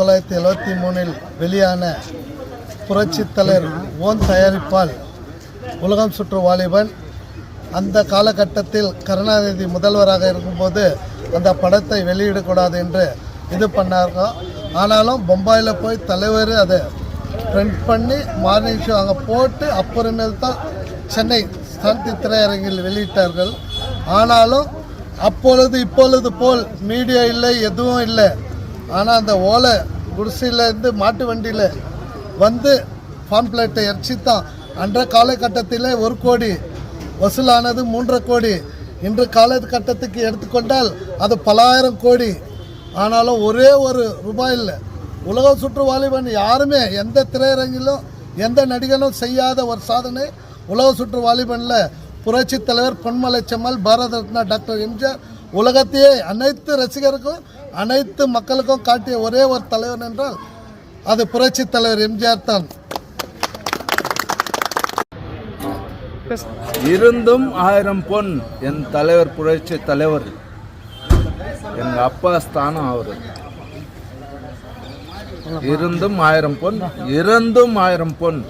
1973 வெளியான புரட்சி தலைவர் ஓன் தயாரிப்பால் உலகம் சுற்று வாலிபன் அந்த காலகட்டத்தில் கருணாநிதி முதல்வராக இருக்கும்போது அந்த படத்தை வெளியிடக்கூடாது என்று இது பண்ணாங்க. ஆனாலும் பம்பாயில் போய் தலைவர் அதை பிரிண்ட் பண்ணி மார்னிங் ஷோ அங்கே போட்டு அப்புறமேல் தான் சென்னை சாந்தி திரையரங்கில் வெளியிட்டார்கள். ஆனாலும் இப்பொழுது போல் மீடியா இல்லை, எதுவும் இல்லை. ஆனால் அந்த ஓலை குடிசையிலேருந்து மாட்டு வண்டியில் வந்து பாம்ப்ளேட்டை எரிச்சு தான் அன்ற காலகட்டத்தில் 1 கோடி வசூலானது 3.5 கோடி. இன்று காலகட்டத்துக்கு எடுத்துக்கொண்டால் அது பலாயிரம் கோடி. ஆனாலும் ஒரே ஒரு ரூபாய் இல்லை. உலகம் சுற்று வாலிபன் யாருமே எந்த திரையரங்கிலும் எந்த நடிகனும் செய்யாத ஒரு சாதனை உலக சுற்று வாலிபனில் புரட்சி தலைவர் பொன்மலை செம்மல் பாரத ரத்னா டாக்டர் எம்ஜிஆர் உலகத்தையே அனைத்து ரசிகருக்கும் அனைத்து மக்களுக்கும் காட்டிய ஒரே ஒரு தலைவர் என்றால் அது புரட்சி தலைவர் எம்ஜிஆர் தான். இருந்தும் 1000 பொன் என் தலைவர் புரட்சி தலைவர். எங்கள் அப்பா ஸ்தானம் அவர். இருந்தும் 1000 பொன், இறந்தும் 1000 பொன்.